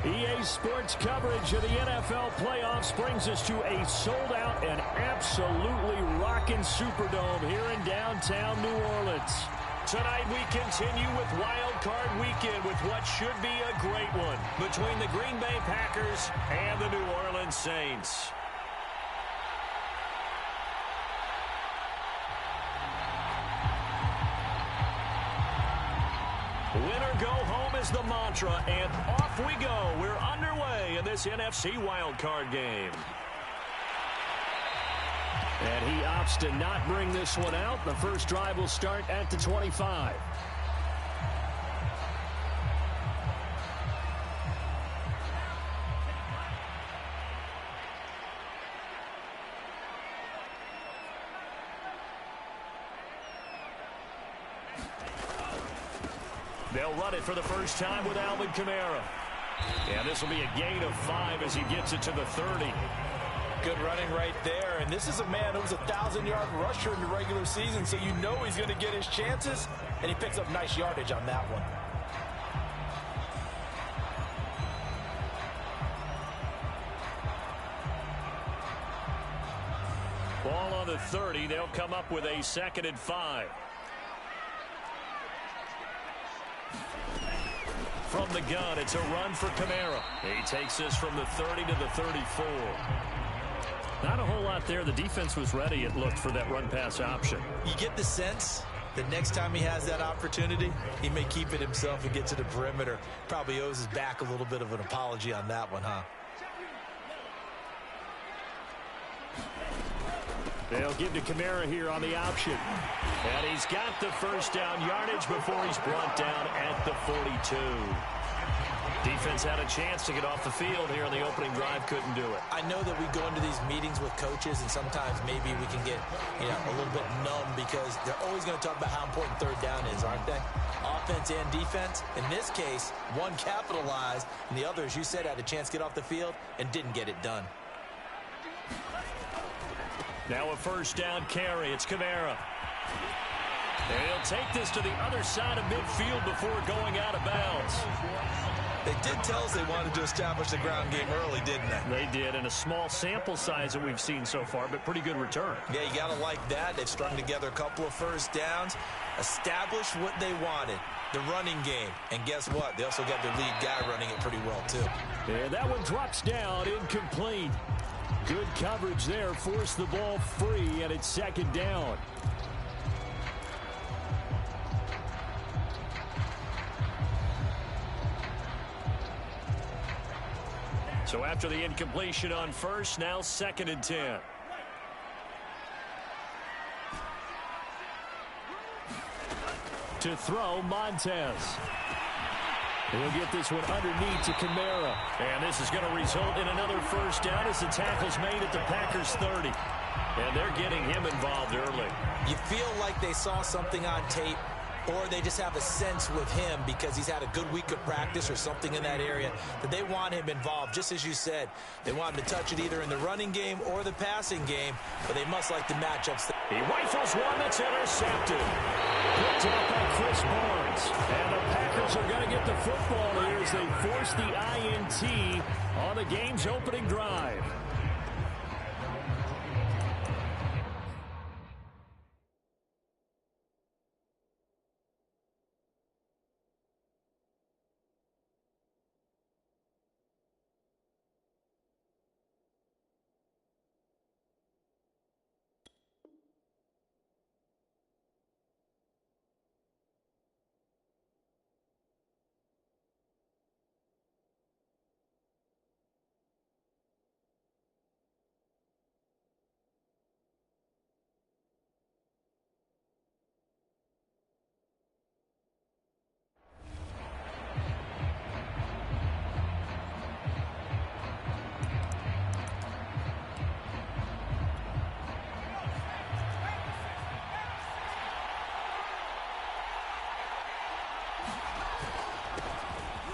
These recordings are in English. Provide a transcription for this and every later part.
EA Sports coverage of the NFL playoffs brings us to a sold-out and absolutely rocking Superdome here in downtown New Orleans. Tonight we continue with Wildcard Weekend with what should be a great one between the Green Bay Packers and the New Orleans Saints. Winner go home is the mantra, and off we go. We're underway in this NFC wildcard game. And he opts to not bring this one out. The first drive will start at the 25. They'll run it for the first time with Alvin Kamara. And this will be a gain of 5 as he gets it to the 30. Good running right there. And this is a man who was a 1,000-yard rusher in the regular season, so you know he's going to get his chances. And he picks up nice yardage on that one. Ball on the 30. They'll come up with a 2nd and 5. From the gun, it's a run for Kamara. He takes this from the 30 to the 34. Not a whole lot there. The defense was ready, it looked, for that run-pass option. You get the sense that next time he has that opportunity, he may keep it himself and get to the perimeter. Probably owes his back a little bit of an apology on that one, huh? They'll give to Kamara here on the option. And he's got the first down yardage before he's brought down at the 42. Defense had a chance to get off the field here in the opening drive, couldn't do it. I know that we go into these meetings with coaches, and sometimes maybe we can get a little bit numb because they're always going to talk about how important third down is, aren't they? Offense and defense. In this case, one capitalized, and the other, as you said, had a chance to get off the field and didn't get it done. Now a first down carry. It's Kamara. And he'll take this to the other side of midfield before going out of bounds. They did tell us they wanted to establish the ground game early, didn't they? They did, and a small sample size that we've seen so far, but pretty good return. Yeah, you got to like that. They've strung together a couple of first downs, established what they wanted, the running game. And guess what? They also got their lead guy running it pretty well, too. And that one drops down, incomplete. Good coverage there, forced the ball free, and it's 2nd down. So after the incompletion on first, now 2nd and 10. To throw, Montez. He'll get this one underneath to Kamara. And this is going to result in another first down as the tackle's made at the Packers' 30. And they're getting him involved early. You feel like they saw something on tape, or they just have a sense with him because he's had a good week of practice or something in that area that they want him involved. Just as you said, they want him to touch it either in the running game or the passing game, but they must like the matchups. He rifles one that's intercepted. Picked up by Chris Barnes. And the Packers are going to get the football here as they force the INT on the game's opening drive.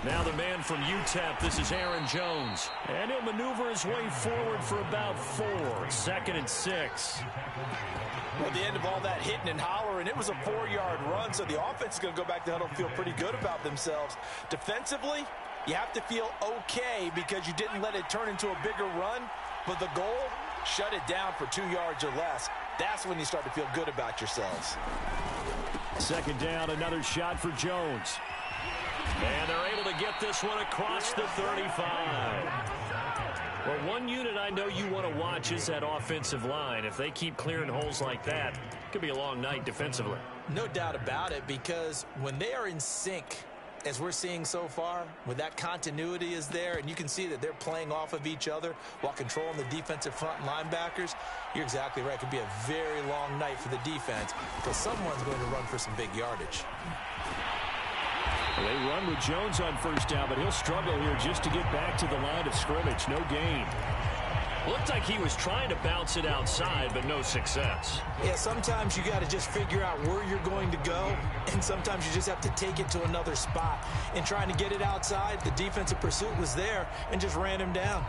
Now the man from UTEP, this is Aaron Jones. And he'll maneuver his way forward for about 4. 2nd and 6. Well, at the end of all that hitting and hollering, it was a 4-yard run, so the offense is going to go back to huddle and feel pretty good about themselves. Defensively, You have to feel okay because you didn't let it turn into a bigger run, but the goal, shut it down for 2 yards or less. That's when you start to feel good about yourselves. Second down, another shot for Jones. And they're able to get this one across the 35. Well, one unit I know you want to watch is that offensive line. If they keep clearing holes like that, it could be a long night defensively. No doubt about it, because when they are in sync, as we're seeing so far, when that continuity is there and you can see that they're playing off of each other while controlling the defensive front linebackers, you're exactly right. It could be a very long night for the defense because someone's going to run for some big yardage. Well, they run with Jones on first down, but he'll struggle here just to get back to the line of scrimmage. No gain. Looked like he was trying to bounce it outside, but no success. Yeah, sometimes you got to just figure out where you're going to go, and sometimes you just have to take it to another spot. In trying to get it outside, the defensive pursuit was there and just ran him down.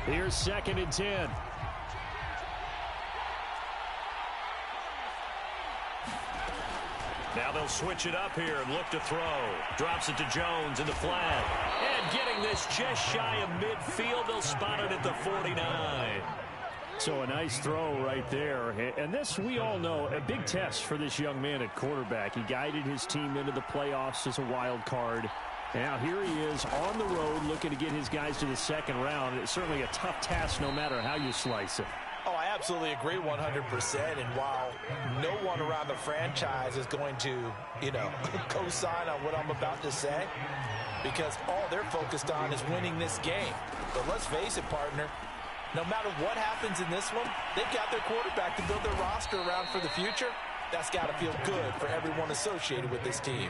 Here's 2nd and 10. Now they'll switch it up here and look to throw. Drops it to Jones in the flat. And getting this just shy of midfield. They'll spot it at the 49. So a nice throw right there. And this, we all know, a big test for this young man at quarterback. He guided his team into the playoffs as a wild card. Now here he is on the road looking to get his guys to the second round. It's certainly a tough task no matter how you slice it. Oh, I absolutely agree 100%. And while no one around the franchise is going to, co-sign on what I'm about to say, because all they're focused on is winning this game. But let's face it, partner, no matter what happens in this one, they've got their quarterback to build their roster around for the future. That's got to feel good for everyone associated with this team.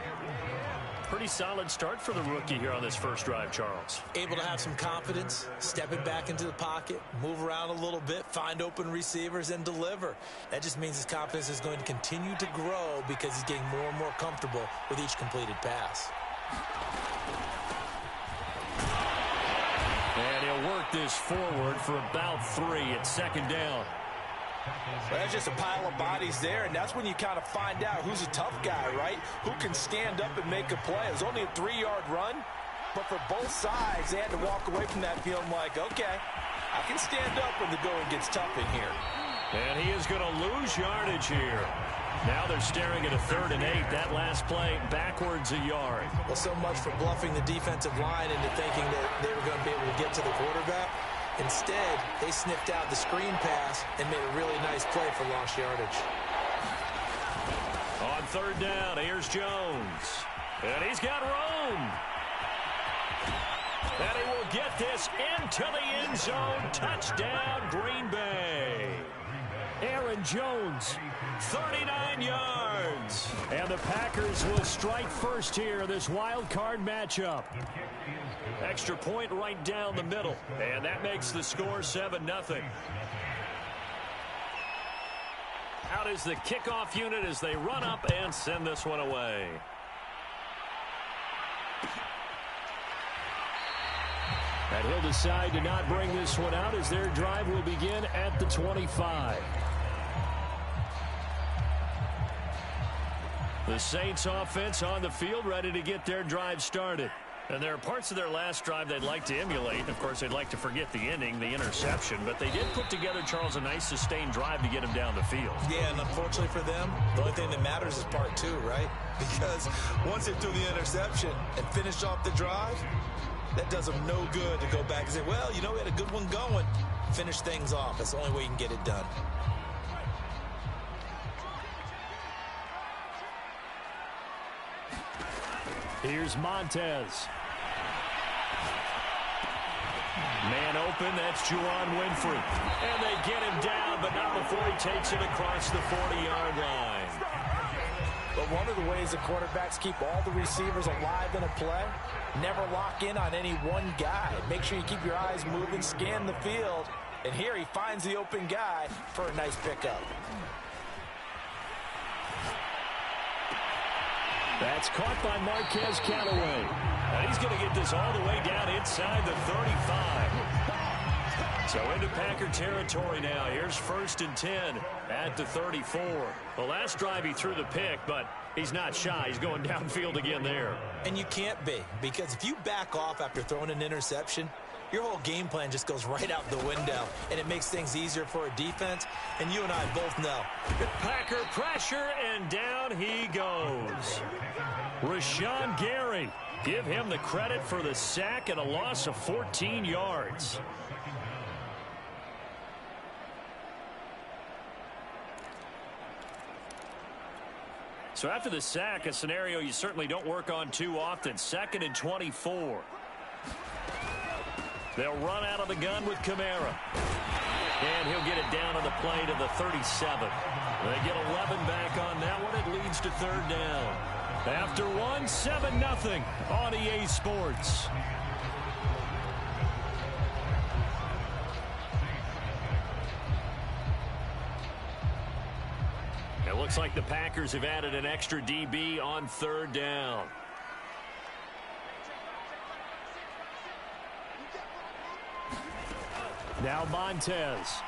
Pretty solid start for the rookie here on this first drive, Charles. Able to have some confidence, stepping back into the pocket, move around a little bit, find open receivers, and deliver. That just means his confidence is going to continue to grow because he's getting more and more comfortable with each completed pass. And he'll work this forward for about 3 at 2nd down. Well, that's just a pile of bodies there, and that's when you kind of find out who's a tough guy, right? Who can stand up and make a play. It was only a 3-yard run, but for both sides, they had to walk away from that feeling like, okay, I can stand up when the going gets tough in here. And he is going to lose yardage here. Now they're staring at a 3rd and 8. That last play backwards a yard. Well, so much for bluffing the defensive line into thinking that they were going to be able to get to the quarterback. Instead, they sniffed out the screen pass and made a really nice play for lost yardage. On 3rd down, here's Jones. And he's got room. And he will get this into the end zone. Touchdown, Green Bay. Aaron Jones, 39 yards. And the Packers will strike first here, this wild card matchup. Extra point right down the middle. And that makes the score 7-0. Out is the kickoff unit as they run up and send this one away. And he'll decide to not bring this one out as their drive will begin at the 25. The Saints offense on the field ready to get their drive started. And there are parts of their last drive they'd like to emulate. Of course, they'd like to forget the ending, the interception. But they did put together, Charles, a nice sustained drive to get him down the field. Yeah, and unfortunately for them, the only thing that matters is part 2, right? Because once they threw the interception and finished off the drive, that does them no good to go back and say, well, we had a good one going. Finish things off. That's the only way you can get it done. Here's Montez. Man open, that's Juwan Winfrey. And they get him down, but not before he takes it across the 40-yard line. But one of the ways the quarterbacks keep all the receivers alive in a play, never lock in on any one guy. Make sure you keep your eyes moving, scan the field. And here he finds the open guy for a nice pickup. That's caught by Marquez Callaway. And he's going to get this all the way down inside the 35. So into Packer territory now. Here's 1st and 10 at the 34. The last drive he threw the pick, but he's not shy. He's going downfield again there. And you can't be, because if you back off after throwing an interception, your whole game plan just goes right out the window, and it makes things easier for a defense, and you and I both know. Packer pressure, and down he goes. Rashawn Gary, give him the credit for the sack and a loss of 14 yards. So after the sack, a scenario you certainly don't work on too often. 2nd and 24. They'll run out of the gun with Kamara. And he'll get it down on the play to the 37. They get 11 back on that one. It leads to 3rd down. After one, 7-0 on EA Sports. It looks like the Packers have added an extra DB on 3rd down. Now Montez.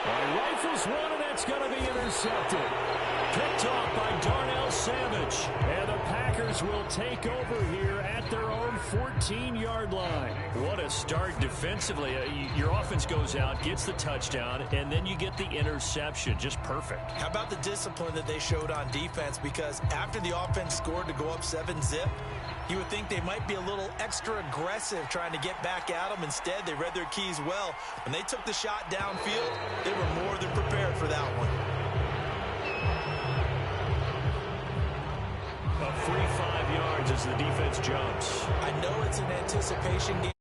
Rifles one, and that's going to be intercepted. Picked off by Darnell Savage. And the Packers will take over here at their own 14-yard line. What a start defensively. Your offense goes out, gets the touchdown, and then you get the interception. Just perfect. How about the discipline that they showed on defense? Because after the offense scored to go up 7-zip, you would think they might be a little extra aggressive trying to get back at them. Instead, they read their keys well. When they took the shot downfield, they were more than prepared for that one. A free 5 yards as the defense jumps. I know it's an anticipation game,